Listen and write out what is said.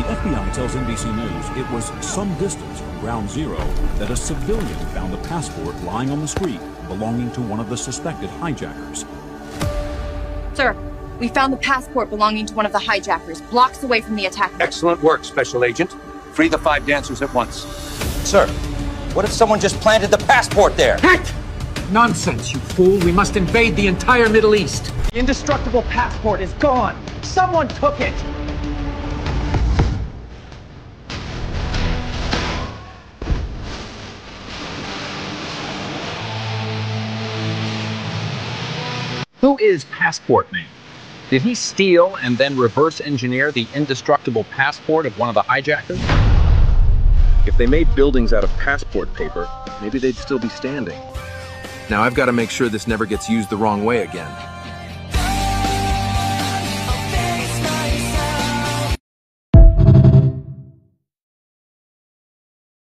FBI tells NBC News it was some distance from Ground Zero that a civilian found a passport lying on the street belonging to one of the suspected hijackers. Sir, we found the passport belonging to one of the hijackers, blocks away from the attack. Excellent work, Special Agent. Free the 5 dancers at once. Sir, what if someone just planted the passport there? Heck! Nonsense, you fool. We must invade the entire Middle East. The indestructible passport is gone. Someone took it. Who is Passport Man? Did he steal and then reverse engineer the indestructible passport of one of the hijackers? If they made buildings out of passport paper, maybe they'd still be standing. Now I've got to make sure this never gets used the wrong way again.